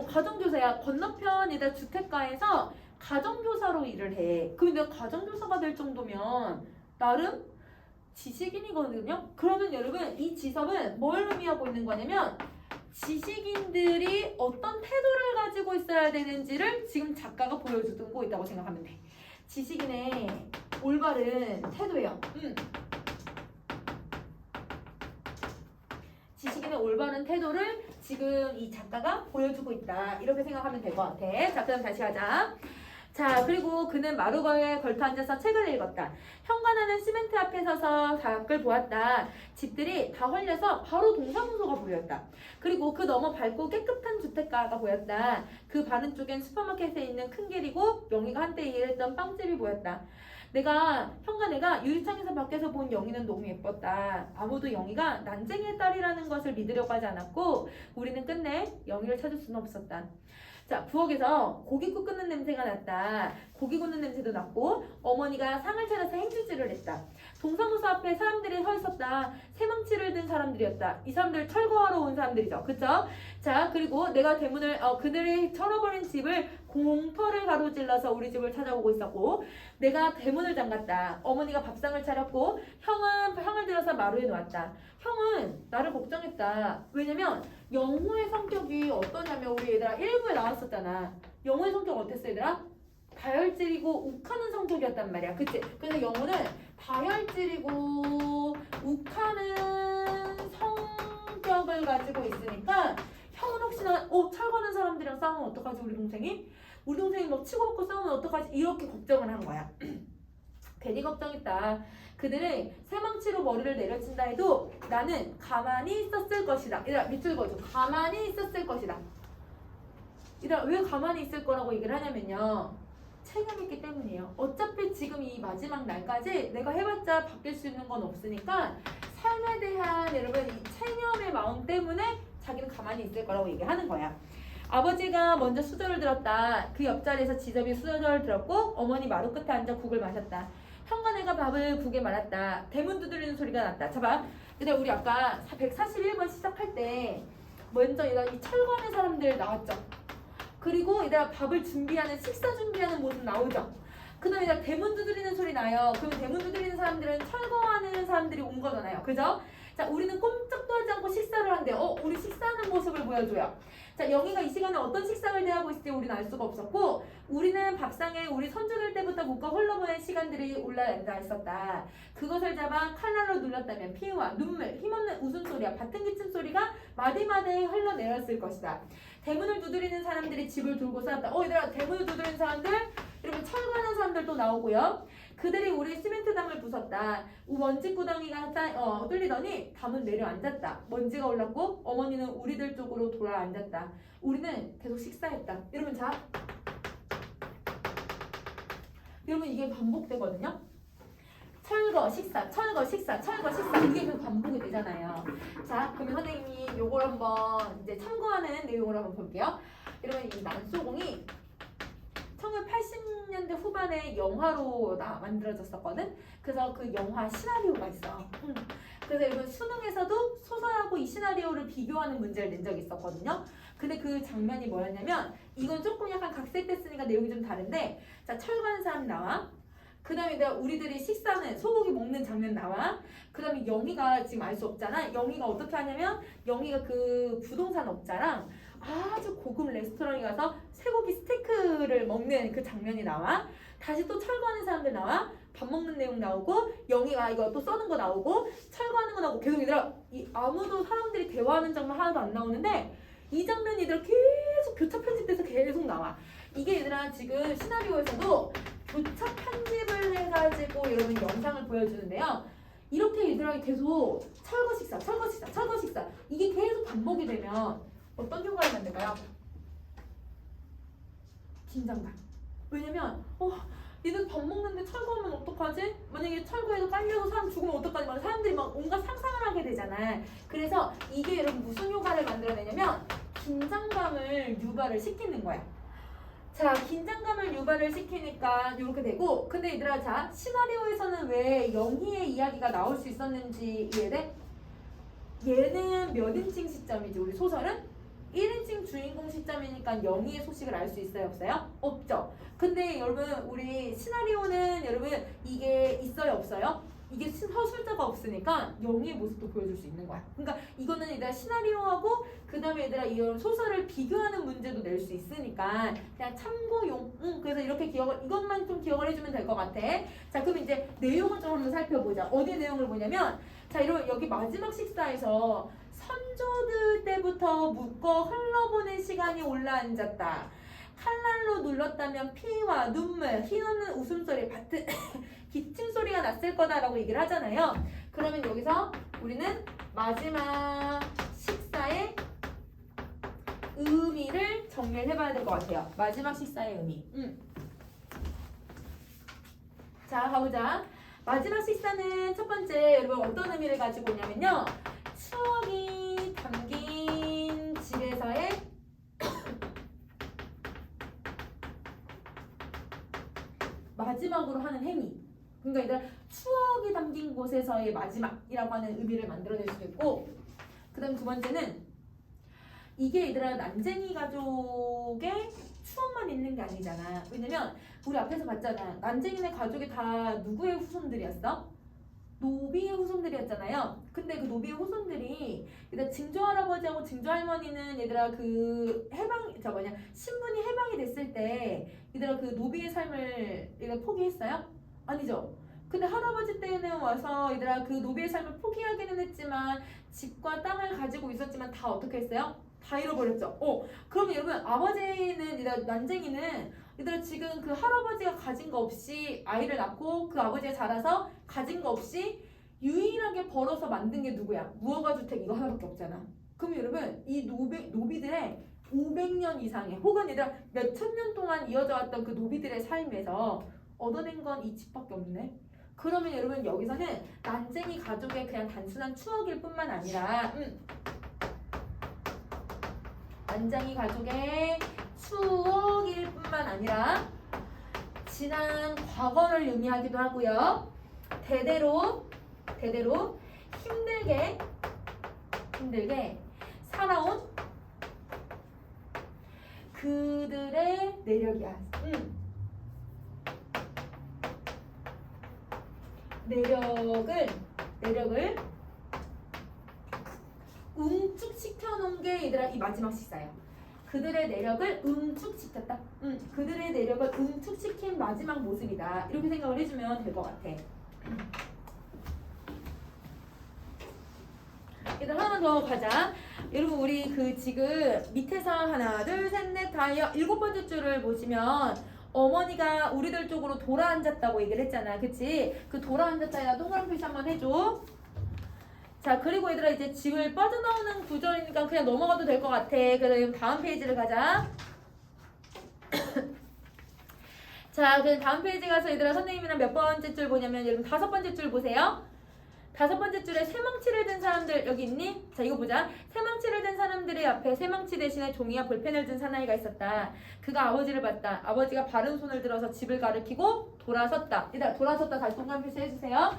가정교사야. 건너편 얘들아 주택가에서 가정교사로 일을 해. 그럼 내가 가정교사가 될 정도면 나름 지식인이거든요. 그러면 여러분 이 지섭은 뭘 의미하고 있는 거냐면 지식인들이 어떤 태도를 가지고 있어야 되는지를 지금 작가가 보여주고 있다고 생각하면 돼. 지식인의 올바른 태도예요. 지식인의 올바른 태도를 지금 이 작가가 보여주고 있다. 이렇게 생각하면 될 것 같아. 자, 그럼 다시 하자. 자, 그리고 그는 마루거에 걸터 앉아서 책을 읽었다. 현관하는 시멘트 앞에 서서 밖을 보았다. 집들이 다 헐려서 바로 동사무소가 보였다. 그리고 그 너머 밝고 깨끗한 주택가가 보였다. 그 바른 쪽엔 슈퍼마켓에 있는 큰 길이고 영희가 한때 일했던 빵집이 보였다. 현관애가 유리창에서 밖에서 본 영희는 너무 예뻤다. 아무도 영희가 난쟁이의 딸이라는 것을 믿으려고 하지 않았고 우리는 끝내 영희를 찾을 수는 없었다. 자, 부엌에서 고깃국 끓는 냄새가 났다. 고기 굽는 냄새도 났고 어머니가 상을 차려서 행주질을 했다. 동사무소 앞에 사람들이 서 있었다. 새망치를 든 사람들이었다. 이 사람들 철거하러 온 사람들이죠. 그쵸? 자, 그리고 내가 대문을 그들이 철어버린 집을 공터를 가로질러서 우리 집을 찾아오고 있었고 내가 대문을 잠갔다. 어머니가 밥상을 차렸고 형은 형을 들어서 마루에 놓았다. 형은 나를 걱정했다. 왜냐면 영호의 성격이 어떠냐면 우리 얘들아 1부에 나왔었잖아. 영호의 성격 어땠어 얘들아? 다혈질이고 욱하는 성격이었단 말이야. 그치? 그래서 영호는 다혈질이고 욱하는 성격을 가지고 있으니까 형은 혹시나 철거하는 사람들이랑 싸우면 어떡하지 우리 동생이? 우리 동생이 막 치고 먹고 싸우면 어떡하지? 이렇게 걱정을 한 거야. 괜히 걱정했다. 그들은 새망치로 머리를 내려친다 해도 나는 가만히 있었을 것이다. 얘들아 밑줄 그어줘. 가만히 있었을 것이다. 얘들아 왜 가만히 있을 거라고 얘기를 하냐면요. 체념했기 때문이에요. 어차피 지금 이 마지막 날까지 내가 해봤자 바뀔 수 있는 건 없으니까 삶에 대한 여러분 이 체념의 마음 때문에 자기는 가만히 있을 거라고 얘기하는 거야. 아버지가 먼저 수저를 들었다. 그 옆자리에서 지섭이 수저를 들었고 어머니 마루 끝에 앉아 국을 마셨다. 현관애가 밥을 국에 말았다. 대문 두드리는 소리가 났다. 봐봐. 근데 우리 아까 141번 시작할 때 먼저 이 철거하는 사람들 나왔죠. 그리고 얘들아 밥을 준비하는 식사 준비하는 모습 나오죠. 그 다음에 얘들아 대문 두드리는 소리 나요. 그럼 대문 두드리는 사람들은 철거하는 사람들이 온 거잖아요. 그죠? 자, 우리는 꼼짝도 하지 않고 식사를 한대요. 우리 식사하는 모습을 보여줘요. 자, 영희가 이 시간에 어떤 식상을 대하고 있을지 우리는 알 수가 없었고, 우리는 밥상에 우리 선조들 때부터 묵고 흘러보낸 시간들이 올라앉아 있었다. 그것을 잡아 칼날로 눌렀다면 피와 눈물, 힘없는 웃음소리와 밭은 기침 소리가 마디마디에 흘러내렸을 것이다. 대문을 두드리는 사람들이 집을 돌고 싸웠다. 얘들아, 대문을 두드리는 사람들, 이러면 철거하는 사람들 또 나오고요. 그들이 우리 시멘트 담을 부쉈다. 먼지 구덩이가 뚫리더니 담은 내려앉았다. 먼지가 올랐고 어머니는 우리들 쪽으로 돌아 앉았다. 우리는 계속 식사했다. 여러분 자, 여러분 이게 반복되거든요. 철거, 식사, 철거, 식사, 철거, 식사 이게 계속 반복이 되잖아요. 자, 그러면 선생님이 요걸 한번 이제 참고하는 내용을 한번 볼게요. 여러분 이 난소공이 1980년대 후반에 영화로 만들어졌었거든. 그래서 그 영화 시나리오가 있어. 그래서 여러분 수능에서도 소설하고 이 시나리오를 비교하는 문제를 낸 적이 있었거든요. 근데 그 장면이 뭐였냐면, 이건 조금 약간 각색됐으니까 내용이 좀 다른데, 자, 철거하는 사람 나와. 그 다음에 우리들이 식사는 소고기 먹는 장면 나와. 그 다음에 영희가 지금 알 수 없잖아. 영희가 어떻게 하냐면, 영희가 그 부동산 업자랑 아주 고급 레스토랑에 가서 쇠고기 스테이크를 먹는 그 장면이 나와. 다시 또 철거하는 사람들 나와. 밥 먹는 내용 나오고, 영희가 이거 또 써는 거 나오고, 철거하는 거 나오고, 계속 얘들아, 아무도 사람들이 대화하는 장면 하나도 안 나오는데, 이 장면이 얘들아 계속 교차 편집돼서 계속 나와. 이게 얘들아 지금 시나리오에서도 교차 편집을 해가지고 여러분 영상을 보여주는데요. 이렇게 얘들아 계속 철거 식사, 철거 식사, 철거 식사 이게 계속 반복이 되면 어떤 효과를 만들까요? 긴장감. 왜냐면 얘들 밥 먹는데 철거하면 어떡하지? 만약에 철거해서 깔려서 사람 죽으면 어떡하지? 막 사람들이 막 온갖 상상을 하게 되잖아. 그래서 이게 여러분 무슨 효과를 만들어내냐면 긴장감을 유발을 시키는 거야. 자, 긴장감을 유발을 시키니까 이렇게 되고, 근데 얘들아 자, 시나리오에서는 왜 영희의 이야기가 나올 수 있었는지 이해돼? 얘는 몇 인칭 시점이지? 우리 소설은 1인칭 주인공 시점이니까 영희의 소식을 알 수 있어요? 없어요? 없죠. 근데 여러분 우리 시나리오는 여러분 이게 있어요? 없어요? 이게 서술자가 없으니까 영희의 모습도 보여줄 수 있는 거야. 그러니까 이거는 얘들아 시나리오하고 그 다음에 얘들아 이런 소설을 비교하는 문제도 낼 수 있으니까 그냥 참고용. 그래서 이렇게 이것만 좀 기억을 해주면 될 것 같아. 자, 그럼 이제 내용을 좀 한번 살펴보자. 어디 내용을 보냐면, 자, 여기 마지막 식사에서 선조들 때부터 묵고 흘러보낸 시간이 올라앉았다. 칼날로 눌렀다면 피와 눈물, 힘없는 웃음소리, 밭은 기침 소리가 났을 거다라고 얘기를 하잖아요. 그러면 여기서 우리는 마지막 식사의 의미를 정리를 해봐야 될 것 같아요. 마지막 식사의 의미. 자, 가보자. 마지막 식사는 첫 번째 여러분 어떤 의미를 가지고 오냐면요. 추억이 담긴 집에서의 마지막으로 하는 행위. 그러니까 얘들아 추억이 담긴 곳에서의 마지막이라고 하는 의미를 만들어낼 수도 있고, 그 다음 두 번째는 이게 얘들아 난쟁이 가족의 추억만 있는 게 아니잖아. 왜냐면 우리 앞에서 봤잖아. 난쟁이네 가족이 다 누구의 후손들이었어? 노비의 후손들이었잖아요. 근데 그 노비의 후손들이 얘들아 증조할아버지하고 증조할머니는 얘들아 그 신분이 해방이 됐을 때 얘들아 그 노비의 삶을 얘가 포기했어요? 아니죠. 근데 할아버지 때는 와서 얘들아 그 노비의 삶을 포기하기는 했지만 집과 땅을 가지고 있었지만 다 어떻게 했어요? 다 잃어버렸죠. 그러면 여러분 아버지는 얘들아 난쟁이는 얘들아 지금 그 할아버지가 가진 거 없이 아이를 낳고 그 아버지가 자라서 가진 거 없이 유일하게 벌어서 만든 게 누구야? 무허가 주택 이거 하나밖에 없잖아. 그럼 여러분 이 노비들의 500년 이상의 혹은 얘들아 몇천 년 동안 이어져 왔던 그 노비들의 삶에서 얻어낸 건 이 집밖에 없네. 그러면 여러분 여기서는 난쟁이 가족의 그냥 단순한 추억일 뿐만 아니라 난쟁이 가족의 추억일 뿐만 아니라 지난 과거를 의미하기도 하고요. 대대로 힘들게 살아온 그들의 내력이야. 내력을 응축시켜 놓은 게 얘들아 이 마지막 시사예요. 그들의 내력을 응축시켰다. 그들의 내력을 응축시킨 마지막 모습이다. 이렇게 생각을 해주면 될 것 같아. 일단 하나만 더 가자. 여러분 우리 그 지금 밑에서 하나 둘 셋 넷 다여 7번째 줄을 보시면 어머니가 우리들 쪽으로 돌아 앉았다고 얘기를 했잖아. 그치? 그 돌아 앉았다에다 동그란 표시 한번 해줘. 자, 그리고 얘들아 이제 집을 빠져나오는 구절이니까 그냥 넘어가도 될 것 같아. 그럼 다음 페이지를 가자. 자, 그럼 다음 페이지 가서 얘들아 선생님이랑 몇 번째 줄 보냐면 여러분 5번째 줄 보세요. 5번째 줄에 새망치를 든 사람들 여기 있니? 자, 이거 보자. 새망치를 든 사람들의 앞에 새망치 대신에 종이와 볼펜을 든 사나이가 있었다. 그가 아버지를 봤다. 아버지가 바른 손을 들어서 집을 가리키고 돌아섰다. 얘들아 돌아섰다 다시 동그란 표시 해주세요.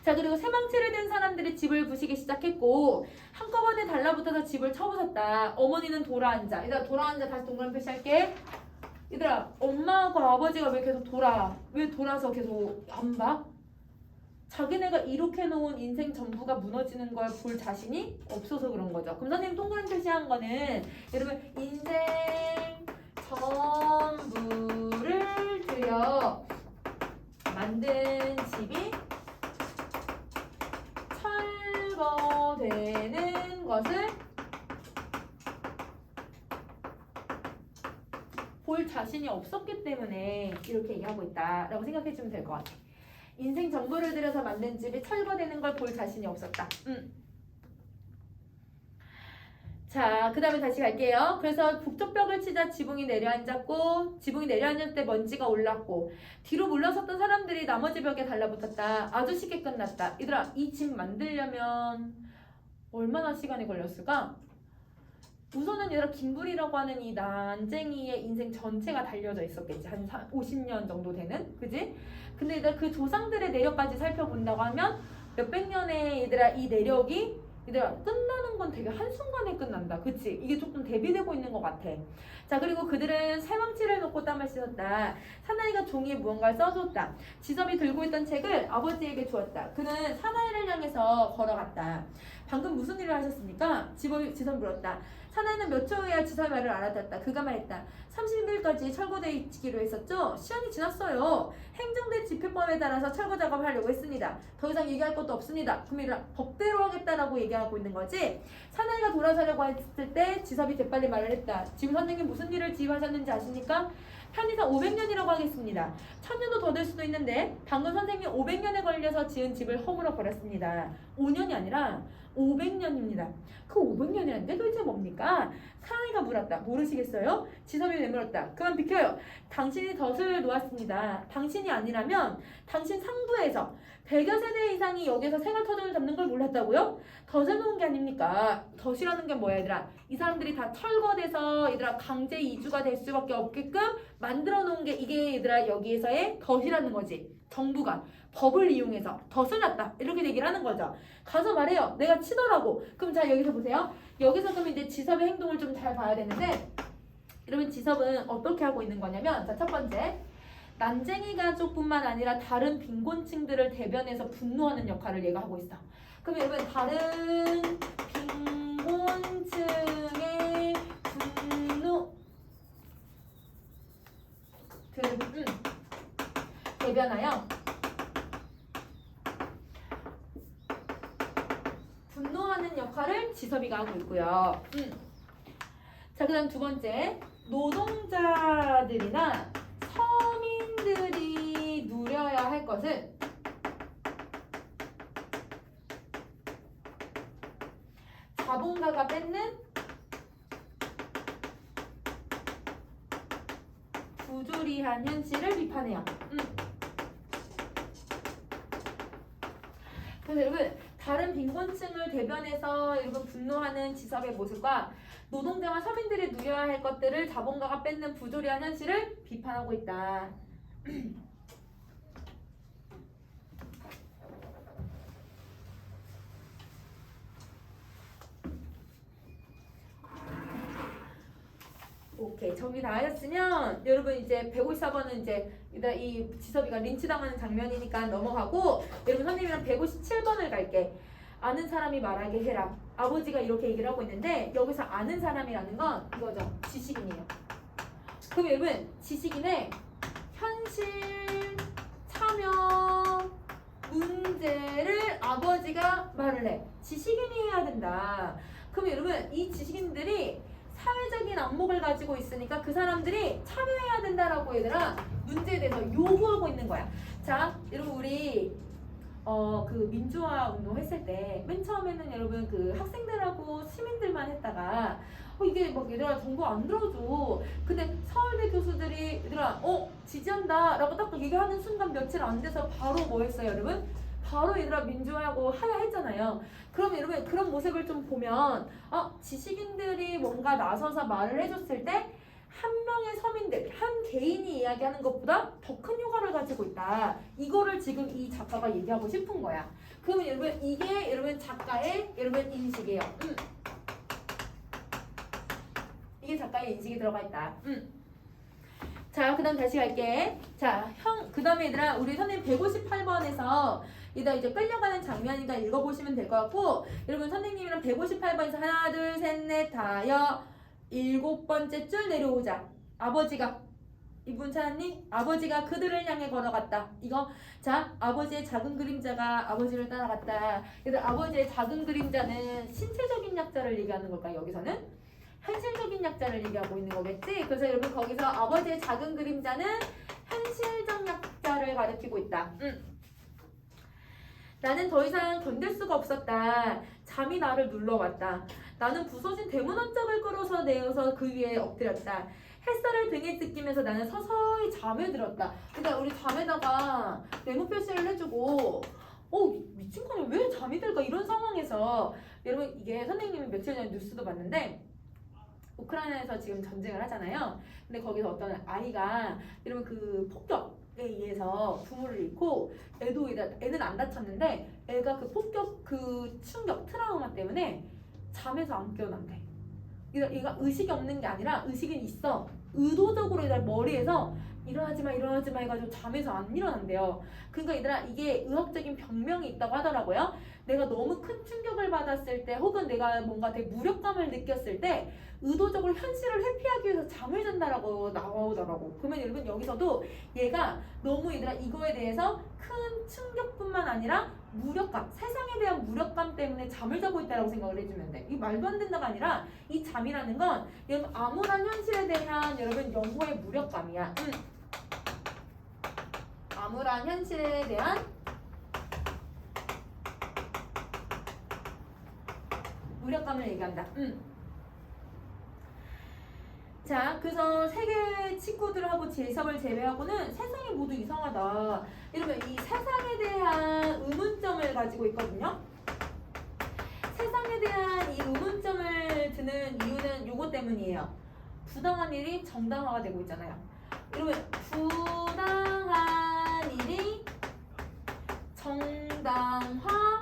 자, 그리고 새망치를 든 사람들이 집을 부시기 시작했고 한꺼번에 달라붙어서 집을 쳐부쉈다. 어머니는 돌아앉아. 얘들아 돌아앉아 다시 동그란 표시 할게. 얘들아 엄마하고 아버지가 왜 계속 왜 돌아서 계속 안 봐? 자기네가 이렇게 놓은 인생 전부가 무너지는 걸 볼 자신이 없어서 그런 거죠. 그럼 선생님 동그란 표시한 거는 여러분 인생 전부를 들여 만든 집이 철거되는 것을 볼 자신이 없었기 때문에 이렇게 얘기하고 있다라고 생각해 주면 될 것 같아. 인생 전부를 들여서 만든 집이 철거되는 걸 볼 자신이 없었다. 자, 그 다음에 다시 갈게요. 그래서 북쪽벽을 치자 지붕이 내려앉았고 지붕이 내려앉을 때 먼지가 올랐고 뒤로 물러섰던 사람들이 나머지 벽에 달라붙었다. 아주 쉽게 끝났다. 얘들아 이 집 만들려면 얼마나 시간이 걸렸을까? 우선은 얘들아 김불이라고 하는 이 난쟁이의 인생 전체가 달려져 있었겠지. 한 50년 정도 되는? 그지? 근데 얘들아 그 조상들의 내력까지 살펴본다고 하면 몇백 년의 얘들아 이 내력이 얘들아 끝나는 건 되게 한순간에 끝난다. 그치? 이게 조금 대비되고 있는 것 같아. 자, 그리고 그들은 새망치를 놓고 땀을 씻었다. 사나이가 종이에 무언가를 써줬다. 지섭이 들고 있던 책을 아버지에게 주었다. 그는 사나이를 향해서 걸어갔다. 방금 무슨 일을 하셨습니까? 지섭이 물었다. 사나이는 몇 초 후에 지섭의 말을 알아듣었다. 그가 말했다. 30일까지 철거되기로 했었죠? 시간이 지났어요. 행정대 집행법에 따라서 철거 작업을 하려고 했습니다. 더 이상 얘기할 것도 없습니다. 그럼 법대로 하겠다라고 얘기하고 있는 거지. 사나이가 돌아서려고 했을 때 지섭이 재빨리 말을 했다. 지금 선생님 무슨 일을 지휘하셨는지 아십니까? 편의상 500년이라고 하겠습니다. 1000년도 더 될 수도 있는데 방금 선생님이 500년에 걸려서 지은 집을 허물어 버렸습니다. 5년이 아니라 500년입니다. 그 500년이라는 게 도대체 뭡니까? 사나이가 물었다. 모르시겠어요? 지섭이 내물었다. 그만 비켜요. 당신이 덫을 놓았습니다. 당신이 아니라면 당신 상부에서 100여 세대 이상이 여기서 생활터전을 잡는 걸 몰랐다고요? 덫을 놓은 게 아닙니까? 덫이라는 게 뭐야 얘들아? 이 사람들이 다 철거돼서 얘들아 강제 이주가 될 수밖에 없게끔 만들어 놓은 게 이게 얘들아 여기에서의 덫이라는 거지. 정부가 법을 이용해서 덫을 놨다 이렇게 얘기를 하는 거죠. 가서 말해요. 내가 치더라고. 그럼 자 여기서 보세요. 여기서 그럼 이제 지섭의 행동을 좀 잘 봐야 되는데 여러분 지섭은 어떻게 하고 있는 거냐면 자 첫 번째 난쟁이 가족뿐만 아니라 다른 빈곤층들을 대변해서 분노하는 역할을 얘가 하고 있어. 그럼 여러분 다른 빈곤층의 분노 대변하여 분노하는 역할을 지섭이가 하고 있고요. 자, 그 다음 두 번째 노동자들이나 서민들이 누려야 할 것은 자본가가 뺏는 부조리한 현실을 비판해요. 그래서 여러분 다른 빈곤층을 대변해서 여러분 분노하는 지섭의 모습과 노동자와 서민들이 누려야 할 것들을 자본가가 뺏는 부조리한 현실을 비판하고 있다. 오케이. 정리 다 하셨으면 여러분 이제 154번은 이제 일단 이 지섭이가 린치당하는 장면이니까 넘어가고 여러분 선생님이랑 157번을 갈게. 아는 사람이 말하게 해라. 아버지가 이렇게 얘기를 하고 있는데 여기서 아는 사람이라는 건 이거죠. 지식인이에요. 그럼 여러분 지식인의 현실 참여 문제를 아버지가 말을 해. 지식인이 해야 된다. 그럼 여러분 이 지식인들이 사회적인 안목을 가지고 있으니까 그 사람들이 참여해야 된다라고 얘들아 문제에 대해서 요구하고 있는 거야. 자, 여러분 우리 그 민주화 운동 했을 때 맨 처음에는 여러분 그 학생들하고 시민들만 했다가 이게 막 얘들아 정보 안 들어줘. 근데 서울대 교수들이 얘들아 지지한다 라고 딱 얘기하는 순간 며칠 안 돼서 바로 뭐 했어요 여러분? 바로 얘들아 민주화하고 하야 했잖아요. 그럼 여러분 그런 모습을 좀 보면 지식인들이 뭔가 나서서 말을 해줬을 때 한 명의 서민들, 한 개인이 이야기하는 것보다 더 큰 효과를 가지고 있다. 이거를 지금 이 작가가 얘기하고 싶은 거야. 그러면 여러분 이게 여러분 작가의 여러분 인식이에요. 이게 작가의 인식이 들어가 있다. 자, 그 다음 다시 갈게. 자, 그 다음에 얘들아, 우리 선생님 158번에서 이제 끌려가는 장면이니까 읽어보시면 될 것 같고, 여러분 선생님이랑 158번에서 하나, 둘, 셋, 넷, 다여, 7번째 줄 내려오자. 아버지가, 이분 찾았니? 아버지가 그들을 향해 걸어갔다. 이거, 자, 아버지의 작은 그림자가 아버지를 따라갔다. 그래서 아버지의 작은 그림자는 신체적인 약자를 얘기하는 걸까, 여기서는? 현실적인 약자를 얘기하고 있는 거겠지? 그래서 여러분 거기서 아버지의 작은 그림자는 현실적 약자를 가리키고 있다. 나는 더 이상 견딜 수가 없었다. 잠이 나를 눌러왔다. 나는 부서진 대문 한 짝을 끌어서 내어서 그 위에 엎드렸다. 햇살을 등에 뜯기면서 나는 서서히 잠에 들었다. 그러니까 우리 잠에다가 네모 표시를 해주고 미친 거냐 왜 잠이 들까 이런 상황에서 여러분 이게 선생님이 며칠 전에 뉴스도 봤는데 우크라이나에서 지금 전쟁을 하잖아요. 근데 거기서 어떤 아이가 여러분 그 폭격에 의해서 부모를 잃고 애는 안 다쳤는데 애가 그 폭격 그 충격 트라우마 때문에 잠에서 안 깨어난대. 얘가 의식이 없는 게 아니라 의식은 있어. 의도적으로 얘가 머리에서 일어나지 마 해가지고 잠에서 안 일어난대요. 그러니까 얘들아 이게 의학적인 병명이 있다고 하더라고요. 내가 너무 큰 충격을 받았을 때 혹은 내가 뭔가 되게 무력감을 느꼈을 때 의도적으로 현실을 회피하기 위해서 잠을 잔다라고 나오더라고. 그러면 여러분 여기서도 얘가 너무 얘들아 이거에 대해서 큰 충격뿐만 아니라 무력감, 세상에 대한 무력감 때문에 잠을 자고 있다라고 생각을 해주면 돼. 이 말도 안 된다가 아니라 이 잠이라는 건 여러분 암울한 현실에 대한 여러분 영혼의 무력감이야. 암울한 현실에 대한 무력감을 얘기한다. 자, 그래서 세계 친구들하고 지섭을 제외하고는 세상이 모두 이상하다. 이러면 이 세상에 대한 의문점을 가지고 있거든요. 세상에 대한 이 의문점을 드는 이유는 요거 때문이에요. 부당한 일이 정당화가 되고 있잖아요. 이러면 부당한 일이 정당화되는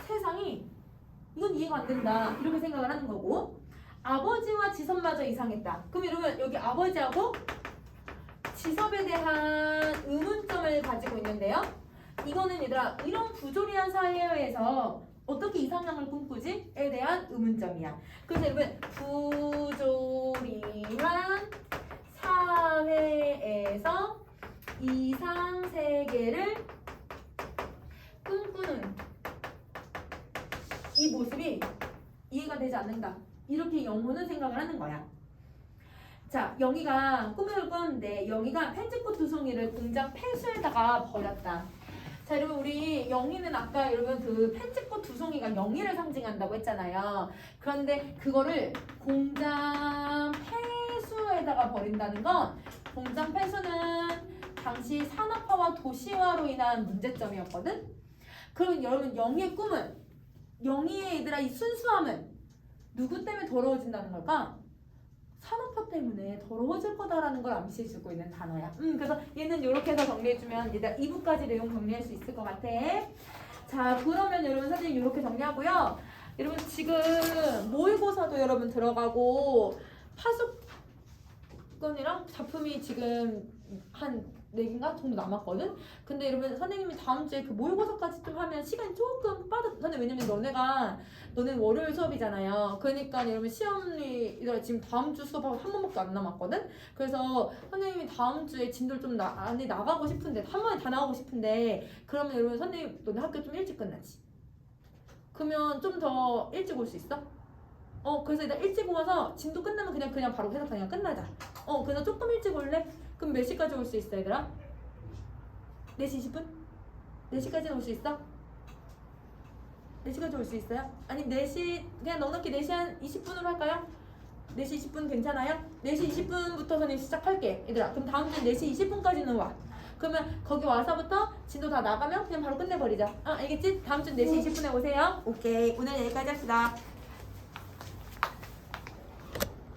세상이 이건 이해가 안 된다 이렇게 생각을 하는 거고 아버지와 지섭마저 이상했다. 그럼 여러분 여기 아버지하고 지섭에 대한 의문점을 가지고 있는데요. 이거는 얘들아 이런 부조리한 사회에서 어떻게 이상형을 꿈꾸지? 에 대한 의문점이야. 그래서 여러분 부조리한 사회에서 이상 세계를 꿈꾸는 이 모습이 이해가 되지 않는다. 이렇게 영호는 생각을 하는 거야. 자, 영희가 꿈을 꿨는데 영희가 편집꽃 두 송이를 공장 폐수에다가 버렸다. 자, 여러분 우리 영희는 아까 여러분 그 편집꽃 두 송이가 영희를 상징한다고 했잖아요. 그런데 그거를 공장 폐수에다가 버린다는 건 공장 폐수는 당시 산업화와 도시화로 인한 문제점이었거든. 그러면 여러분 영희의 꿈은 영희의 얘들아 이 순수함은 누구 때문에 더러워진다는 걸까? 산업화 때문에 더러워질 거다라는 걸 암시해주고 있는 단어야. 그래서 얘는 이렇게 해서 정리해주면 얘들 2부까지 내용 정리할 수 있을 것 같아. 자, 그러면 여러분 선생님 이렇게 정리하고요. 여러분 지금 모의고사도 여러분 들어가고 파수건이랑 작품이 지금 한 4개인가 정도 남았거든? 근데 여러분 선생님이 다음 주에 그 모의고사까지 좀 하면 시간이 조금 빠졌는데 왜냐면 너는 월요일 수업이잖아요. 그러니까 여러분 시험이 지금 다음 주 수업하고 한 번밖에 안 남았거든? 그래서 선생님이 다음 주에 진도를 좀 안에 나가고 싶은데 한 번에 다 나가고 싶은데 그러면 여러분 선생님 너네 학교 좀 일찍 끝나지? 그러면 좀 더 일찍 올 수 있어? 그래서 일단 일찍 와서 진도 끝나면 그냥 바로 회사 그냥 끝나자. 그래서 조금 일찍 올래? 그럼 몇 시까지 올 수 있어 얘들아? 4시 20분? 4시까지는 올 수 있어? 4시까지 올 수 있어요? 아니 4시 그냥 넉넉히 4시 한 20분으로 할까요? 4시 20분 괜찮아요? 4시 20분부터 선생님 시작할게 얘들아. 그럼 다음 주에 4시 20분까지는 와. 그러면 거기 와서부터 진도 다 나가면 그냥 바로 끝내버리자. 알겠지? 다음 주 4시 20분에 오세요. 오케이 오늘 여기까지 합시다.